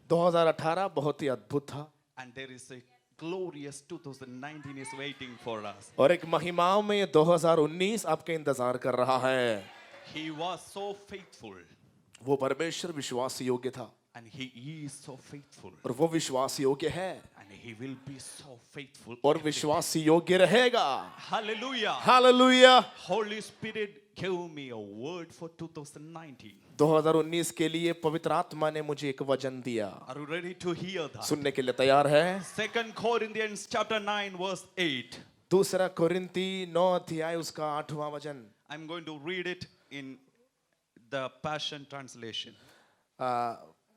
2018 बहुत ही अद्भुत था and there is a glorious 2019 is waiting for us. और एक महिमाओं में ये 2019 आपके इंतजार कर रहा है। He was so faithful वो परमेश्वर विश्वास योग्य था and he is so faithful और वो विश्वास योग्य है and he will be so faithful. और विश्वास योग्य रहेगा। Hallelujah. Hallelujah. Holy Spirit gave me a word for 2019. 2019 के लिए पवित्र आत्मा ने मुझे एक वचन दिया। Are you ready to hear that? सुनने के लिए तैयार है? 2 Corinthians chapter 9 verse 8. दूसरा कोरिन्ती 9 अध्याय उसका 8वां वचन। I'm going to read it in the Passion Translation.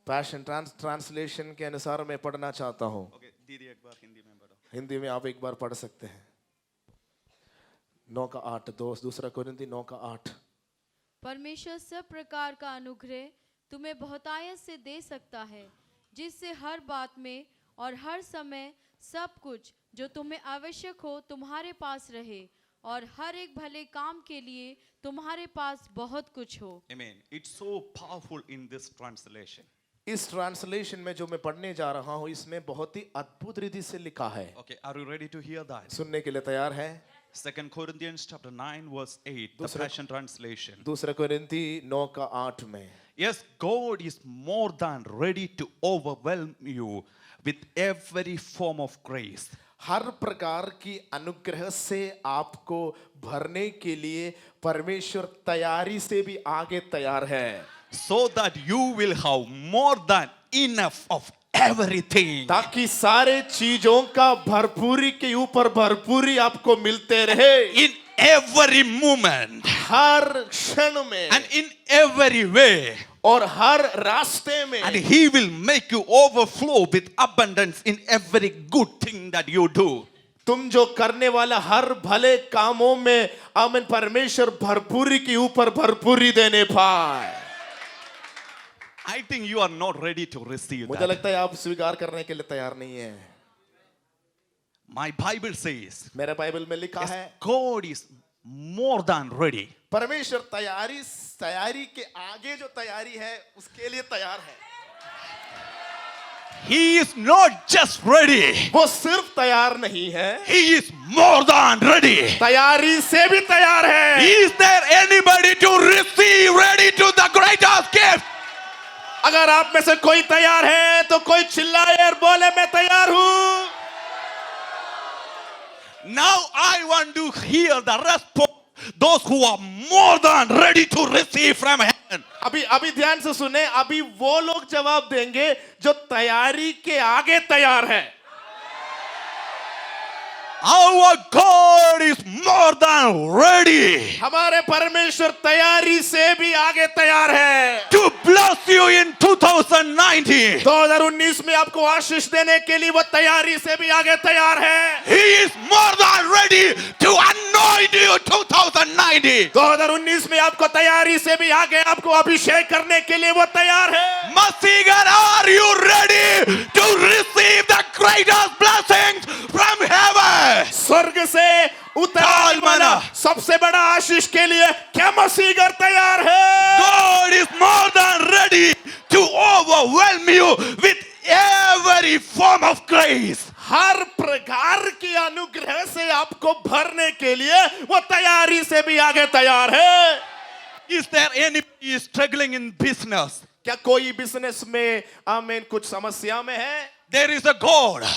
Passion translation के अनुसार मैं पढ़ना चाहता हूँ। Okay, दीदी एक बार हिंदी में पढ़ो। हिंदी में आप एक बार पढ़ सकते हैं। 9 का 8 दूसरा कोरिन्ती 9 का 8। परमेश्वर सब प्रकार का अनुग्रह तुम्हें बहुतायत से दे सकता है, जिससे हर बात में और हर समय सब कुछ जो तुम्हें आवश्यक हो तुम्हारे पास रहे और हर एक भले काम के लिए तुम्हारे पास बहुत कुछ हो। Amen. It's so powerful in this translation. इस ट्रांसलेशन में जो मैं पढ़ने जा रहा हूँ इसमें बहुत ही अद्भुत रीति से लिखा है। Okay, are you ready to hear that? सुनने के लिए तैयार है? 2 Corinthians chapter 9 verse 8, the दूसरा- Passion Translation. दूसरा कोरिन्ती 9 का 8 में Yes, God is more than ready to overwhelm you with every form of grace. हर प्रकार की अनुग्रह से आपको भरने के लिए परमेश्वर तैयारी से भी आगे तैयार है, So that you will have more than enough of everything. ताकि सारे चीजों का भरपूरी के ऊपर भरपूरी आपको मिलते रहे। In every moment हर क्षण में and in every way. और हर रास्ते में And he will make you overflow with abundance in every good thing that you do. तुम जो करने वाला हर भले कामों में आमीन परमेश्वर भरपूरी के ऊपर भरपूरी देने पाए। I think you are not ready to receive मुझे that. लगता है आप स्वीकार करने के लिए तैयार नहीं है। My Bible says मेरे बाइबल में लिखा है God is more than ready. परमेश्वर तैयारी के आगे जो तैयारी है उसके लिए तैयार है। He is not just ready. वो सिर्फ तैयार नहीं है, He is more than ready. तैयारी से भी तैयार है। Is there anybody to receive ready to the greatest gift? अगर आप में से कोई तैयार है तो कोई चिल्लाए और बोले मैं तैयार हूं। Now I want to hear the response. Those who are more than ready to receive from heaven. अभी ध्यान से सुने, अभी वो लोग जवाब देंगे जो तैयारी के आगे तैयार है। Our God is more than ready हमारे परमेश्वर तैयारी से भी आगे तैयार है to bless you in 2019. 2019 में आपको आशीष देने के लिए वो तैयारी से भी आगे तैयार है। He is more than ready to anoint you 2019. 2019 में आपको तैयारी से भी आगे आपको अभिषेक करने के लिए वो तैयार है। Masigar, are you ready to receive the greatest blessings from heaven? स्वर्ग से उतार मना सबसे बड़ा आशीष के लिए क्या मसीगर तैयार है? God is more than ready to overwhelm you with every form of grace. हर प्रकार की अनुग्रह से आपको भरने के लिए वो तैयारी से भी आगे तैयार है। Is there anybody struggling in business? क्या कोई बिजनेस में आमीन कुछ समस्या में है? There is a God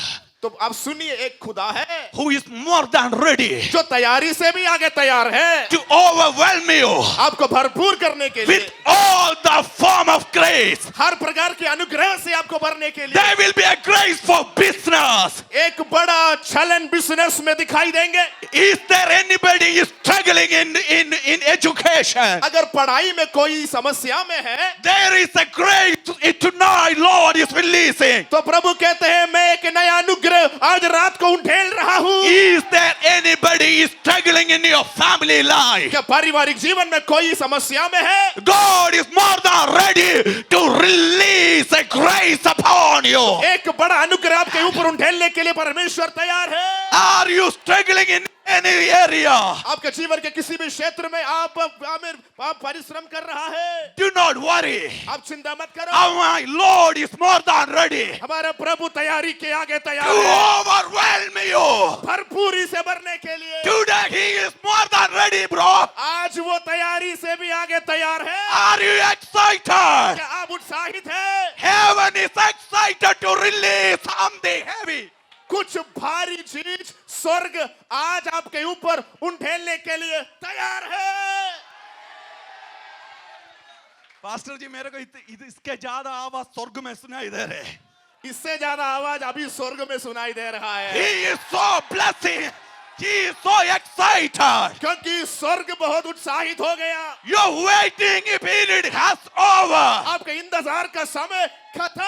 तो अब सुनिए, एक खुदा है who is more than ready जो तैयारी से भी आगे तैयार है to overwhelm you आपको भरपूर करने के लिए, with all the form of grace. हर प्रकार के अनुग्रह से आपको भरने के लिए। There will be a grace for business. एक बड़ा चलन बिजनेस में दिखाई देंगे। Is there anybody struggling in education? अगर पढ़ाई में कोई समस्या में है There is a grace tonight, Lord is releasing. तो प्रभु कहते हैं मैं एक नया अनुग्रह आज रात को उठेल रहा हूँ। Is there anybody struggling in your family life? क्या पारिवारिक जीवन में कोई समस्या में है? God is more than ready to release a grace upon you. एक बड़ा अनुग्रह आपके ऊपर उठेलने के लिए परमेश्वर तैयार है। Are you struggling in any area, आपके जीवन के किसी भी क्षेत्र में आप परिश्रम कर रहा है, do not worry. आप चिंता मत करो। My Lord is more than ready हमारा प्रभु तैयारी के आगे to तैयार है, overwhelm you. भरपूरी से भरने के लिए। Today He is more than ready, bro. आज वो तैयारी से भी आगे तैयार है। Are you excited? क्या आप उत्साहित हैं? Heaven is excited to release something heavy. कुछ भारी चीज स्वर्ग आज आपके ऊपर उंडेलने के लिए तैयार है। पास्टर जी, मेरे को इसके ज्यादा आवाज स्वर्ग में सुनाई दे रहे हैं. इससे ज्यादा आवाज अभी स्वर्ग में सुनाई दे रहा है, He is so blessing. He is so excited. क्योंकि स्वर्ग बहुत उत्साहित हो गया। Your waiting period has over. आपके इंतजार का समय खत्म,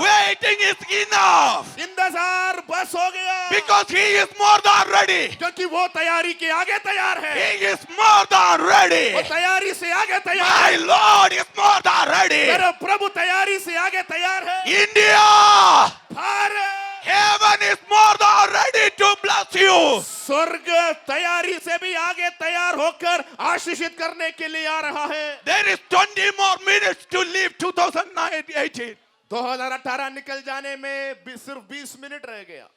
Waiting is enough इंतजार बस हो गया, because He is more than ready. क्योंकि वो तैयारी के आगे तैयार है। He is more than वो ready. तैयारी से आगे तैयार My है। Lord is more than ready. मेरा प्रभु तैयारी से आगे तैयार है। India, Bharat, heaven is more than ready to bless you. स्वर्ग तैयारी से भी आगे तैयार होकर आशीषित करने के लिए आ रहा है। There is 20 more minutes to leave 2018. 2018 निकल जाने में सिर्फ 20 मिनट रह गया।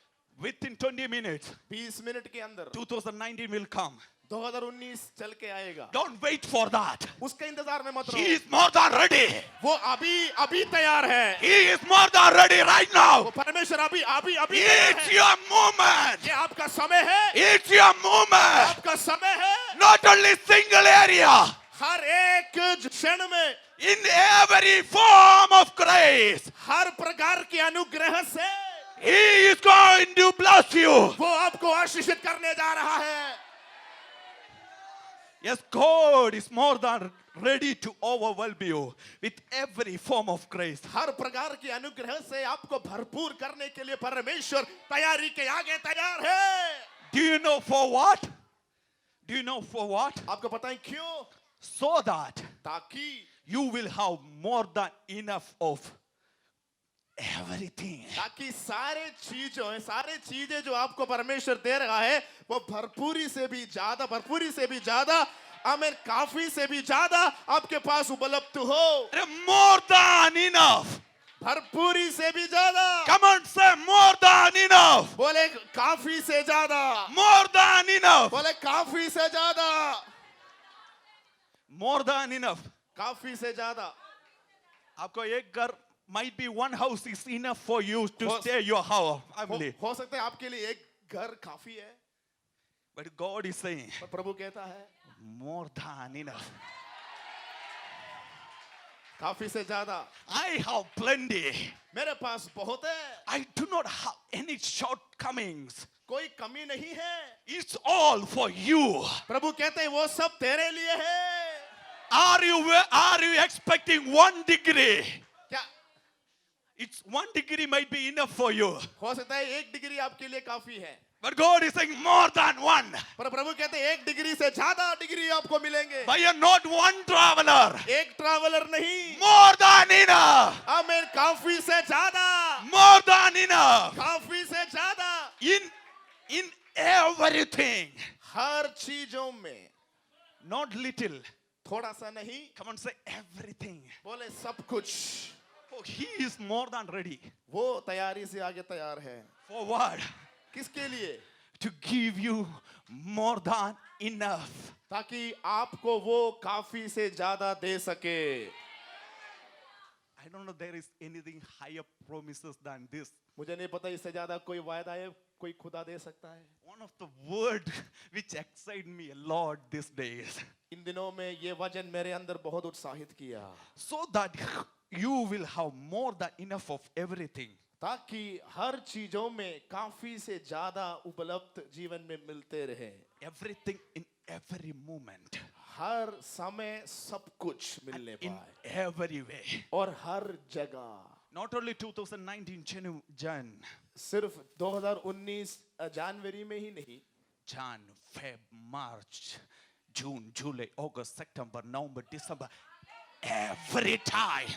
Within 20 minutes, 20 मिनट के अंदर 2019 will come. 2019 चल के आएगा। Don't wait for that. उसके इंतजार में मत He रहो, is more than ready. वो अभी तैयार है। He is more than ready right वो now. परमेश्वर अभी तैयार It's है। your moment. ये आपका समय है, It's your moment. आपका समय है। Not only single area. हर एक क्षण में, In every form of grace, हर प्रकार के अनुग्रह से He is going to bless you. वो आपको आशीषित करने जा रहा है। Yes, God is more than ready to overwhelm you with every form of grace. हर प्रकार के अनुग्रह से आपको भरपूर करने के लिए परमेश्वर तैयारी के आगे तैयार है। Do you know for what? Do you know for what? आपको पता है क्यों? So that ताकि you will have more than enough of everything. ताकि सारे चीजें जो आपको परमेश्वर दे रहा है वो भरपूरी से भी ज्यादा आमीन, काफी से भी ज्यादा आपके पास उपलब्ध हो। More than enough. भरपूरी से भी ज्यादा, Come on, say more than enough. बोले काफी से ज्यादा, More than enough. बोले काफी से ज्यादा, More than enough. काफी से ज्यादा। आपको एक घर, might be one house is enough for you to हो- stay your house family. हो सकता है आपके लिए एक घर काफी है, But God is saying पर प्रभु कहता है more than enough. काफी से ज्यादा। I have plenty. मेरे पास बहुत है, I do not have any shortcomings. कोई कमी नहीं है। It's all for you. प्रभु कहते हैं वो सब तेरे लिए है। Are you expecting 1 degree? क्या It's 1 degree might be enough for you. हो सकता है 1 डिग्री आपके लिए काफी है, But God is saying more than 1. पर प्रभु कहते हैं 1 डिग्री से ज्यादा डिग्री आपको मिलेंगे। But you're not one traveler. एक ट्रैवलर नहीं, More than enough. आमीन, काफी से ज्यादा, More than enough. काफी से ज्यादा। In everything. हर चीजों में, Not little. थोड़ा सा नहीं, Come on, say everything. बोले सब कुछ। Oh, He is more than ready. वो तैयारी से आगे तैयार है। For what? किसके लिए? To give you more than enough. ताकि आपको वो काफी से ज्यादा दे सके। I don't know there is anything higher promises than this. मुझे नहीं पता इससे ज्यादा कोई वायदा है कोई खुदा दे सकता है। One of the word which excite me a lot these days. इन दिनों में ये वचन मेरे अंदर बहुत उत्साहित किया, So that you will have more than enough of everything. ताकि हर चीजों में काफी से ज्यादा उपलब्ध जीवन में मिलते रहे। Everything in every moment. हर समय सब कुछ मिलने In पाए every way. और हर जगह। Not only 2019 Jan, सिर्फ 2019 जनवरी में ही नहीं, Jan, Feb, March, June, July, August, September, November, December. Every time.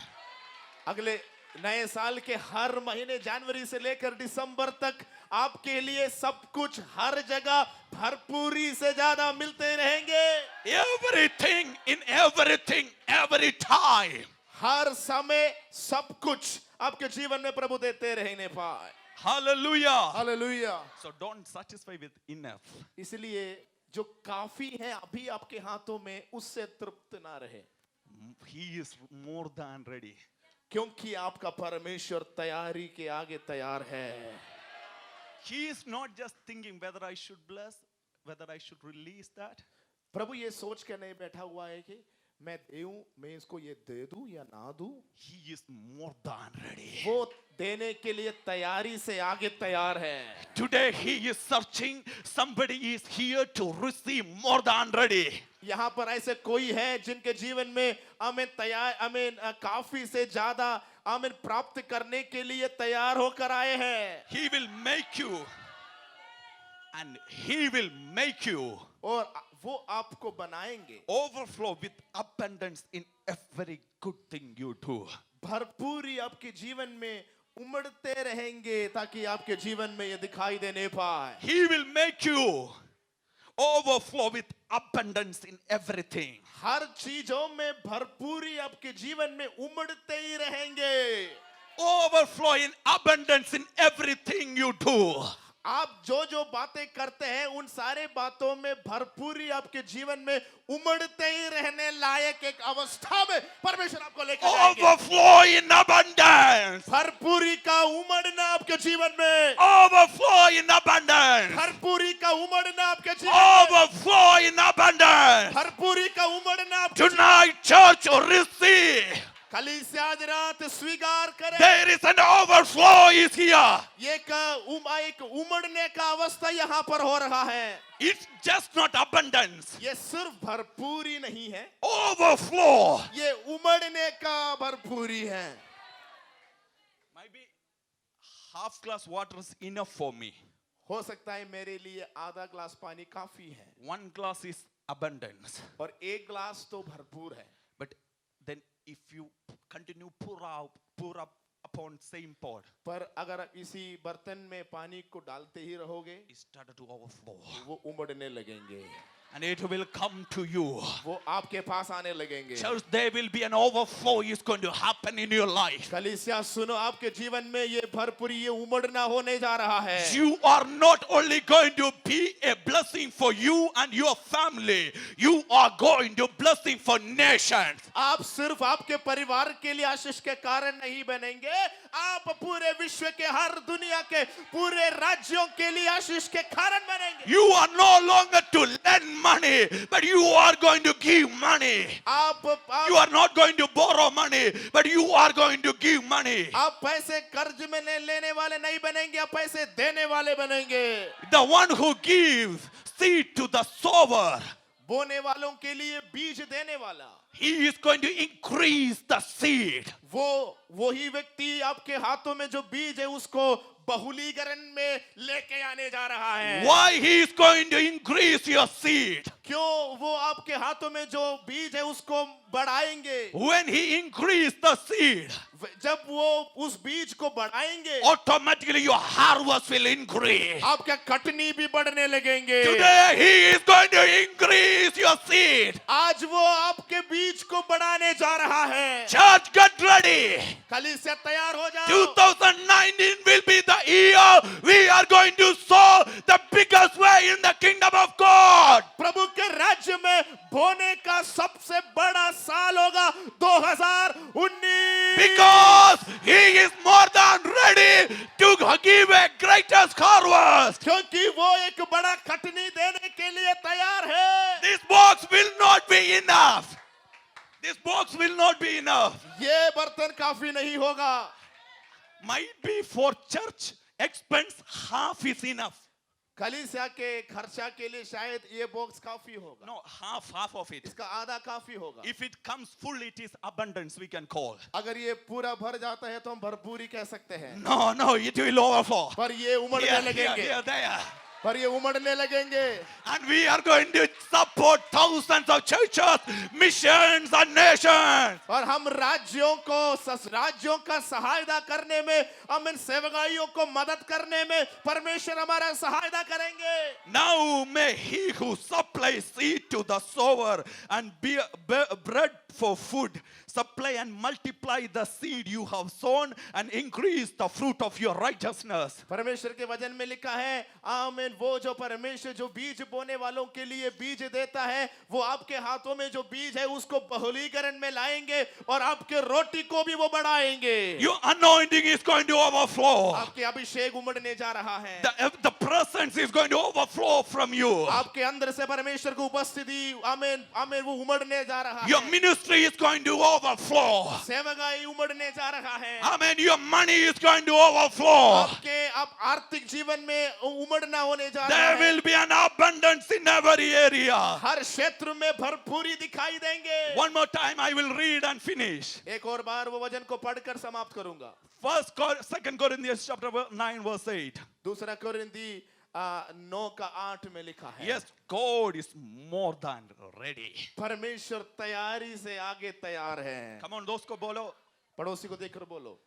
अगले नए साल के हर महीने जनवरी से लेकर दिसंबर तक आपके लिए सब कुछ हर जगह भरपूरी से ज्यादा मिलते रहेंगे. Everything, in everything, every time. हर समय सब कुछ आपके जीवन में प्रभु देते रहने पाए. Hallelujah. Hallelujah. So don't satisfy with enough. इसलिए जो काफी है अभी आपके हाथों में उससे तृप्त ना रहे, He is more than ready. क्योंकि आपका परमेश्वर तैयारी के आगे तैयार है. He is not just thinking whether I should bless, whether I should release that. प्रभु ये सोच के नहीं बैठा हुआ है कि मैं दूं, मैं इसको ये दे दूं या ना दूं. He is more than ready. वो देने के लिए तैयारी से आगे तैयार है. Today he is searching. Somebody is here to receive more than ready. यहाँ पर ऐसे कोई है जिनके जीवन में हमें तैयार, हमें काफी से ज्यादा हमें प्राप्त करने के लिए तैयार होकर आए हैं. He will make you, and he will make you और वो आपको बनाएंगे overflow with abundance in every good thing you do. भरपूरी आपके जीवन में उमड़ते रहेंगे ताकि आपके जीवन में ये दिखाई देने पाए. He will make you overflow with abundance in everything. हर चीजों में भरपूरी आपके जीवन में उमड़ते ही रहेंगे. Overflow in abundance in everything you do. आप जो जो बातें करते हैं उन सारे बातों में भरपूरी आपके जीवन में उमड़ते ही रहने लायक एक अवस्था में परमेश्वर आपको लेकर जाएंगे. Overflow in abundance. भरपूरी का उमड़ना आपके जीवन में. Overflow in abundance. भरपूरी का उमड़ना आपके जीवन में. Overflow in abundance. भरपूरी का उमड़ना आपके Tonight, church, receive. कलीसिया आज रात स्वीकार करें. There is an overflow is here. ये एक उमड़ने का अवस्था यहाँ पर हो रहा है. It's just not abundance. ये सिर्फ भरपूरी नहीं है, Overflow. ये उमड़ने का भरपूरी है. Maybe half glass water is enough for me. हो सकता है मेरे लिए आधा ग्लास पानी काफी है One glass is abundance. और एक ग्लास तो भरपूर है. But then if you continue pour up upon same pot, पर अगर इसी बर्तन में पानी को डालते ही रहोगे it started to overflow. वो उमड़ने लगेंगे, And it will come to you. वो आपके पास आने लगेंगे. Church, there will be an overflow is going to happen in your life. कलीसिया सुनो, आपके जीवन में ये भरपूरी, ये उमड़ना होने जा रहा है. You are not only going to be a blessing for you and your family, you are going to blessing for nations. आप सिर्फ आपके परिवार के लिए आशीष के कारण नहीं बनेंगे, आप पूरे विश्व के, हर दुनिया के पूरे राज्यों के लिए आशीष के कारण बनेंगे. You are no longer to lend money, but you are going to give money. You are not going to borrow money, but you are going to give money. आप पैसे कर्ज में लेने वाले नहीं बनेंगे, आप पैसे देने वाले बनेंगे. The one who gives seed to the sower, बोने वालों के लिए बीज देने वाला, he is going to increase the seed. वही व्यक्ति आपके हाथों में जो बीज है उसको बहुलीकरण में लेके आने जा रहा है. Why he is going to increase your seed? क्यों वो आपके हाथों में जो बीज है उसको बढ़ाएंगे? When he increase the seed, जब वो उस बीज को बढ़ाएंगे, automatically your harvest will increase. आपका कटनी भी बढ़ने लगेंगे. Today he is going to increase your seed. आज वो आपके बीज को बढ़ाने जा रहा है. Church, get ready. कलीसिया तैयार हो जाओ. 2019 will be the year we are going to sow the biggest way in the kingdom of God. प्रभु के राज्य में बोने का सबसे बड़ा साल होगा 2019. Because he is more than ready to give a greatest harvest. क्योंकि वो एक बड़ा कटनी देने के लिए तैयार है. This box will not be enough. This box will not be enough. ये बर्तन काफी नहीं होगा. Might be for church expense, half is enough. कलीसिया के खर्चा के लिए शायद ये बॉक्स काफी होगा. No, half of it. इसका आधा काफी होगा. If it comes full, it is abundance, we can call. अगर ये पूरा भर जाता है तो हम भरपूरी कह सकते हैं. No, it will overflow. पर ये उमड़ने लगेंगे. Here, there. पर ये उमड़ने लगेंगे And we are going to support thousands of churches, missions and nations. और हम राज्यों का सहायता करने में, हम इन सेवकाइयों को मदद करने में परमेश्वर हमारा सहायता करेंगे। Now may he who supplies seed to the sower and bread for food supply and multiply the seed you have sown and increase the fruit of your righteousness. परमेश्वर के वचन में लिखा है, आमीन, वो जो परमेश्वर जो बीज बोने वालों के लिए बीज देता है, वो आपके हाथों में जो बीज है उसको बहुलीकरण में लाएंगे और आपके रोटी को भी वो बढ़ाएंगे। Your anointing is going to overflow. आपके अभिषेक उमड़ने जा रहा है। The presence is going to overflow from you. आपके अंदर से परमेश्वर की उपस्थिति, आमीन आमीन, वो उमड़ने जा रहा Your है। ministry is going to overflow. सेवकाई उमड़ने जा रहा है। Amen. Your money is going to overflow. आपके आप आर्थिक जीवन में उमड़ना होने जा रहा There है। will be an abundance in every area. हर क्षेत्र में भरपूरी दिखाई देंगे। One more time I will read and finish. एक और बार वो वचन को पढ़कर समाप्त करूंगा। Second Corinthians chapter 9 verse 8. दूसरा कोरिन्थी 9:8 में लिखा है, Yes, God is more than ready. परमेश्वर तैयारी से आगे तैयार है। Come on, दोस्त को बोलो. पड़ोसी को देखकर बोलो,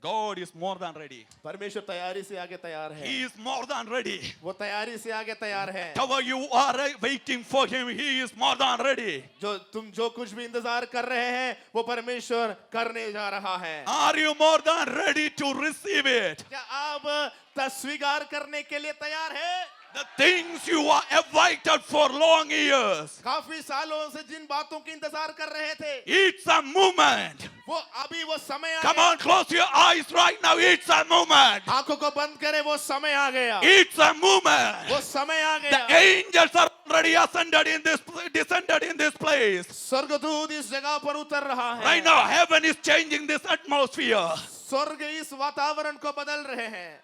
God is more than ready. परमेश्वर तैयारी से आगे तैयार है। He is more than ready. वो तैयारी से आगे तैयार है। Whatever you are waiting for him, he is more than ready. तुम जो कुछ भी इंतजार कर रहे हैं वो परमेश्वर करने जा रहा है। Are you more than ready to receive it? क्या आप स्वीकार करने के लिए तैयार है? The things you are awaited for long years. काफी सालों से जिन बातों की इंतजार कर रहे थे, It's a moment. वो अभी वो समय आ Come गया। on, close your eyes right now. It's a moment. आंखों को बंद करें, वो समय आ गया। It's a moment. वो समय आ The गया। angels are already descended in this place. स्वर्गदूत इस जगह पर उतर रहा है। Right now, heaven is changing this atmosphere. स्वर्ग इस वातावरण को बदल रहे हैं।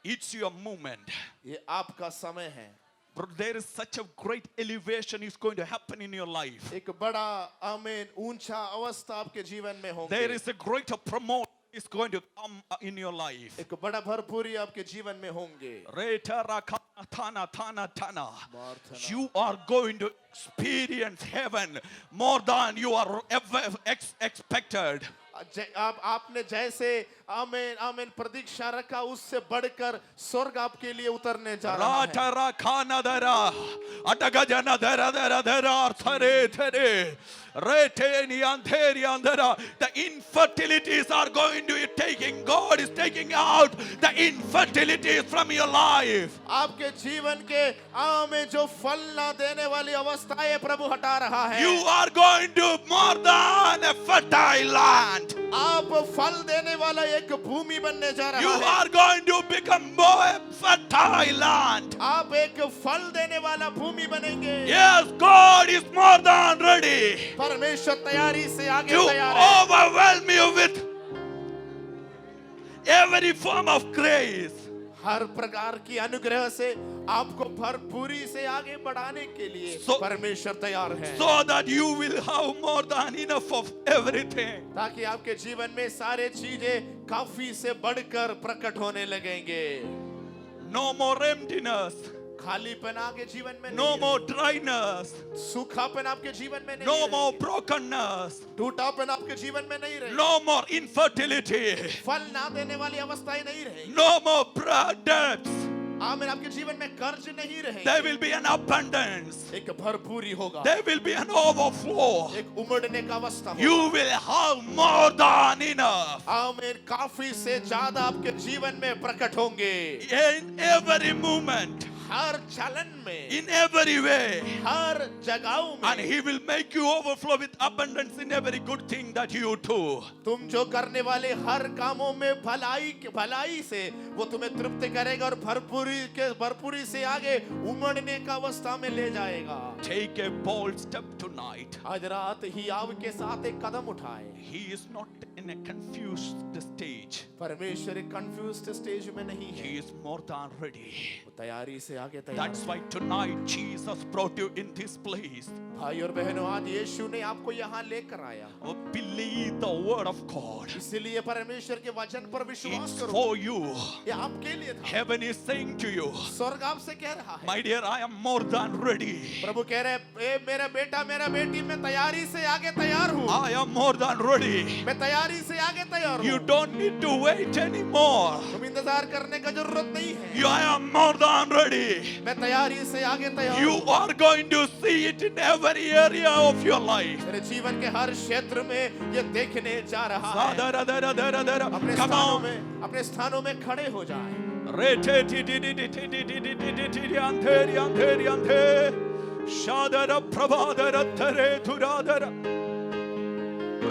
It's your moment. ये आपका समय है। There is such a great elevation is going to happen in your life. एक बड़ा, आमीन, ऊंचा अवस्था आपके जीवन में होगी। There is a greater promotion is going to come in your life. एक बड़ा भरपूरी आपके जीवन में होंगे। You are going to experience heaven more than you are ever expected. आपने जैसे आमीन आमीन प्रतीक्षा रखा, उससे बढ़कर स्वर्ग आपके लिए उतरने जा रहा है। The infertilities are going to be taking, God is taking out the infertilities from your life. आपके जीवन के आमीन जो फल ना देने वाली अवस्थाएं प्रभु हटा रहा है। You are going to more than a fertile land. आप फल देने वाला एक भूमि बनने जा रहा You है। are going to become more fertile land. आप एक फल देने वाला भूमि बनेंगे। Yes, God is more than ready परमेश्वर तैयारी से आगे to तैयार है। overwhelm you with every form of grace. हर प्रकार की अनुग्रह से आपको भरपूरी से आगे बढ़ाने के लिए परमेश्वर तैयार है। So that you will have more than enough of everything. ताकि आपके जीवन में सारे चीजें काफी से बढ़कर प्रकट होने लगेंगे। No more emptiness. खालीपन आपके जीवन में No नहीं more dryness. रहे। सूखापन आपके जीवन में नहीं No more रहेगी। brokenness. टूटापन आपके जीवन में नहीं रहेगी। No more infertility. फल ना देने वाली अवस्थाएं नहीं रहेगी। No more debts. आमीन, आपके जीवन में कर्ज नहीं There रहेगी। will be an abundance. एक भरपूरी होगा। There will be an overflow. एक उमड़ने का अवस्था होगा। You will have more than enough. आमीन, काफी से ज्यादा आपके जीवन में प्रकट होंगे। In every moment. हर चलन में, In every way. हर जगहों And में। he will make you overflow with abundance in every good thing that you do. तुम जो करने वाले हर कामों में भलाई से वो तुम्हें तृप्त करेगा और भरपूरी से आगे उमड़ने का अवस्था में ले जाएगा। Take a bold step tonight. आज रात ही आपके साथ एक कदम उठाए। He is not in a confused stage. परमेश्वर एक कंफ्यूज्ड स्टेज में नहीं है। He is more than ready. वो तैयारी से आगे तैयार That's why tonight Jesus brought you in this place. भाई और बहनों, आज यीशु ने आपको यहाँ लेकर आया, Oh, believe the word of God. इसीलिए परमेश्वर के वचन पर विश्वास It's करो। for you. ये आपके लिए था। Heaven is saying to you, स्वर्ग आपसे कह रहा है, my dear, I am more than ready. प्रभु कह रहे, ए मेरा बेटा, मेरा बेटी, मैं तैयारी से आगे तैयार हूँ। I am more than ready. मैं तैयारी से आगे तैयार You हूँ। don't need to wait anymore. तुम इंतजार करने का जरूरत नहीं है। I am more than ready. मैं तैयारी से आगे तैयार You हूँ। are going to see it in every area of your life. मेरे जीवन के हर क्षेत्र में ये देखने जा रहा है। अपने Come स्थानों on. में, अपने स्थानों में खड़े हो जाए। Shadara pravadara thare thuradara.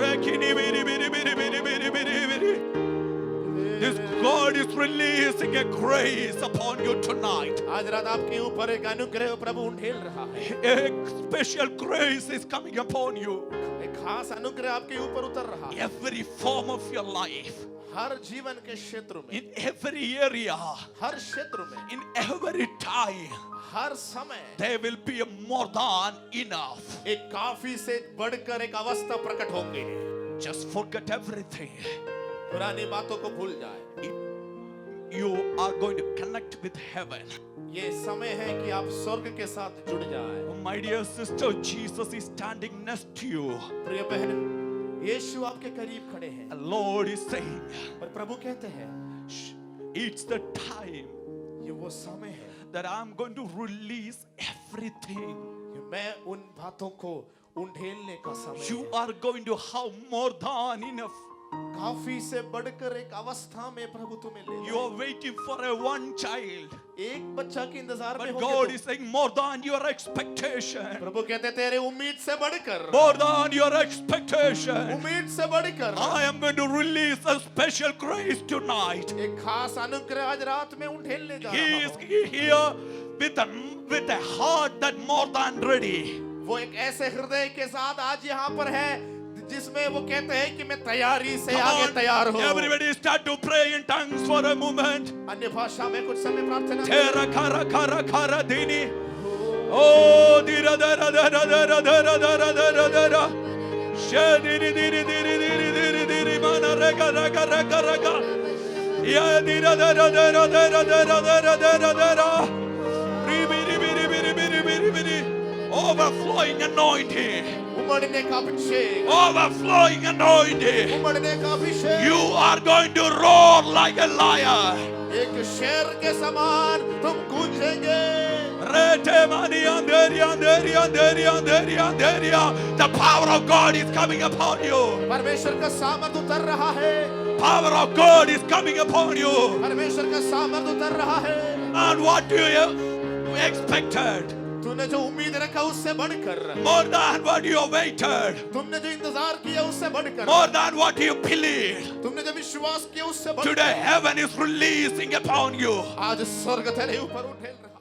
Rekini biri biri biri biri biri biri biri. This God is releasing a grace upon you tonight. आज रात आपके ऊपर एक अनुग्रह प्रभु उंडेल रहा है। A special grace is coming upon you. एक खास अनुग्रह आपके ऊपर उतर रहा है। Every form of your life, हर जीवन के क्षेत्र में, in every area, हर क्षेत्र में, in every time, हर समय there will be a more than enough. एक काफी से बढ़कर एक अवस्था प्रकट होंगे। Just forget everything. पुरानी बातों को भूल जाए। You are going to connect with heaven. ये समय है कि आप स्वर्ग के साथ जुड़ जाए। Oh, my dear sister, Jesus is standing next to you. प्रिय बहन, यीशु आपके करीब खड़े हैं। The Lord is saying, और प्रभु कहते हैं, it's the time ये वो समय है that I'm going to release everything. कि मैं उन बातों को उंडेलने का समय You है। are going to have more than enough. काफी से बढ़कर एक अवस्था में प्रभु तुम्हें ले You are waiting for a one child. एक बच्चा के इंतजार में But हो God is saying more than your expectation. प्रभु कहते तेरे उम्मीद से बढ़कर, More than your expectation. उम्मीद से बढ़कर I am going to release a special grace tonight. एक खास अनुग्रह आज रात में उंडेलने जा He रहा is हूं। here with a heart that more than ready. वो एक ऐसे हृदय के साथ आज यहाँ पर है जिसमें वो कहते हैं कि मैं तैयारी से Come आगे on, तैयार हूँ। everybody start to pray in tongues for a moment. अन्य भाषा में कुछ समय प्रार्थना Tera kara kara kara dini. Oh, dira dara dara dara dara dara dara dara. Shadiri diri diri diri diri diri mana rega rega rega rega. Ya dira dara dara dara dara dara dara dara. Biri biri biri biri biri biri. Overflowing anointing. उमड़ने का अभिषेक, Overflowing anointing. उमड़ने का अभिषेक। You are going to roar like a lion. एक शेर के समान तुम गूंजेंगे। The power of God is coming upon you. परमेश्वर का सामर्थ उतर रहा है। Power of God is coming upon you. परमेश्वर का सामर्थ उतर रहा है। And what do you expected? तूने जो उम्मीद रखा उससे बढ़कर, More than what you waited. तुमने जो इंतजार किया उससे बढ़कर, More than what you believed. तुमने जो विश्वास किया उससे बढ़कर, Today heaven is releasing upon you. आज स्वर्ग तेरे ऊपर उठेल रहा है।